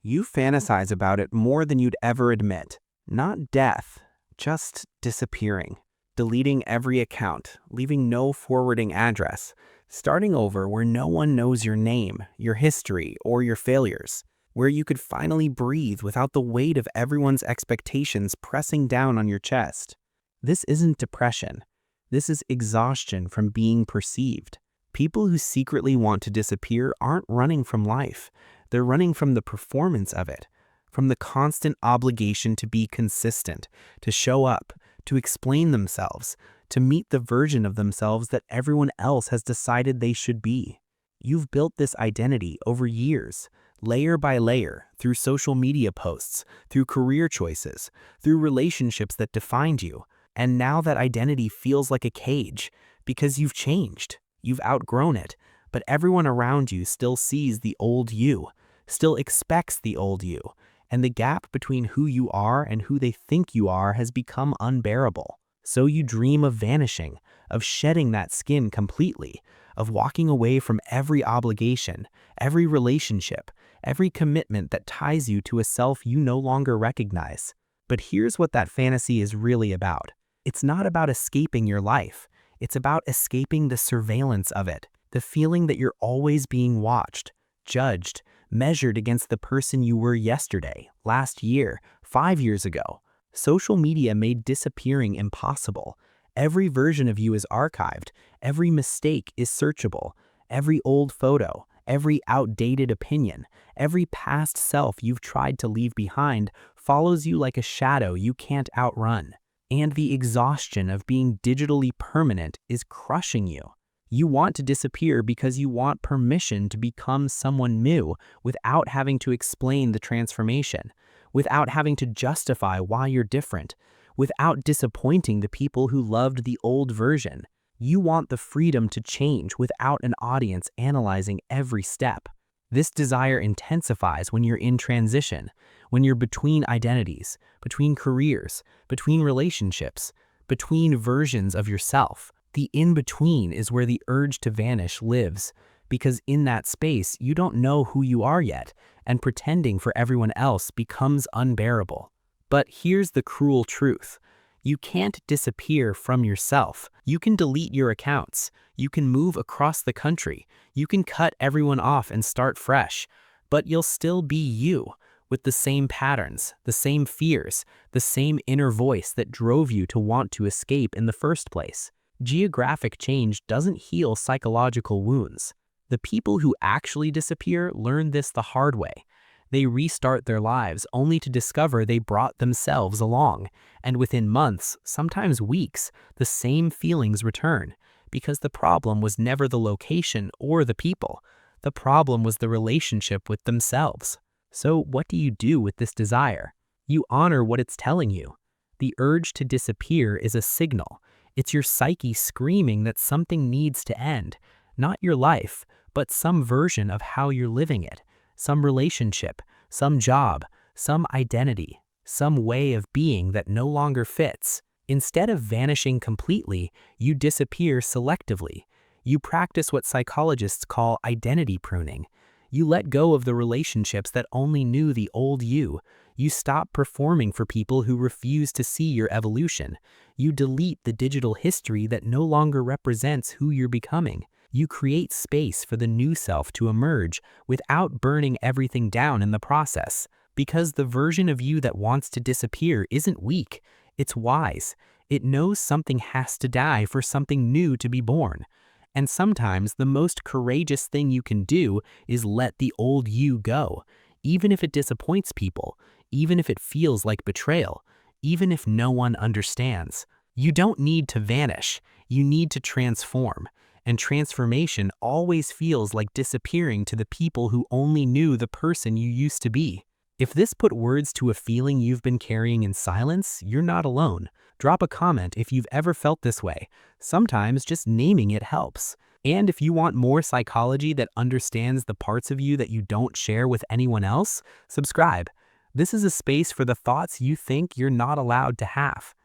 You fantasize about it more than you'd ever admit. Not death, just disappearing. Deleting every account, leaving no forwarding address. Starting over where no one knows your name, your history, or your failures. Where you could finally breathe without the weight of everyone's expectations pressing down on your chest. This isn't depression. This is exhaustion from being perceived. People who secretly want to disappear aren't running from life. They're running from the performance of it, from the constant obligation to be consistent, to show up, to explain themselves, to meet the version of themselves that everyone else has decided they should be. You've built this identity over years, layer by layer, through social media posts, through career choices, through relationships that defined you. And now that identity feels like a cage because you've changed. You've outgrown it, but everyone around you still sees the old you, still expects the old you, and the gap between who you are and who they think you are has become unbearable. So you dream of vanishing, of shedding that skin completely, of walking away from every obligation, every relationship, every commitment that ties you to a self you no longer recognize. But here's what that fantasy is really about. It's not about escaping your life. It's about escaping the surveillance of it, the feeling that you're always being watched, judged, measured against the person you were yesterday, last year, 5 years ago. Social media made disappearing impossible. Every version of you is archived, every mistake is searchable, every old photo, every outdated opinion, every past self you've tried to leave behind follows you like a shadow you can't outrun. And the exhaustion of being digitally permanent is crushing you. You want to disappear because you want permission to become someone new without having to explain the transformation, without having to justify why you're different, without disappointing the people who loved the old version. You want the freedom to change without an audience analyzing every step. This desire intensifies when you're in transition, when you're between identities, between careers, between relationships, between versions of yourself. The in-between is where the urge to vanish lives, because in that space you don't know who you are yet, and pretending for everyone else becomes unbearable. But here's the cruel truth. You can't disappear from yourself. You can delete your accounts. You can move across the country. You can cut everyone off and start fresh. But you'll still be you, with the same patterns, the same fears, the same inner voice that drove you to want to escape in the first place. Geographic change doesn't heal psychological wounds. The people who actually disappear learn this the hard way. They restart their lives only to discover they brought themselves along, and within months, sometimes weeks, the same feelings return, because the problem was never the location or the people. The problem was the relationship with themselves. So what do you do with this desire? You honor what it's telling you. The urge to disappear is a signal. It's your psyche screaming that something needs to end, not your life, but some version of how you're living it. Some relationship, some job, some identity, some way of being that no longer fits. Instead of vanishing completely, you disappear selectively. You practice what psychologists call identity pruning. You let go of the relationships that only knew the old you. You stop performing for people who refuse to see your evolution. You delete the digital history that no longer represents who you're becoming. You create space for the new self to emerge without burning everything down in the process. Because the version of you that wants to disappear isn't weak, it's wise. It knows something has to die for something new to be born. And sometimes the most courageous thing you can do is let the old you go, even if it disappoints people, even if it feels like betrayal, even if no one understands. You don't need to vanish, you need to transform. And transformation always feels like disappearing to the people who only knew the person you used to be. If this put words to a feeling you've been carrying in silence, you're not alone. Drop a comment if you've ever felt this way. Sometimes just naming it helps. And if you want more psychology that understands the parts of you that you don't share with anyone else, subscribe. This is a space for the thoughts you think you're not allowed to have.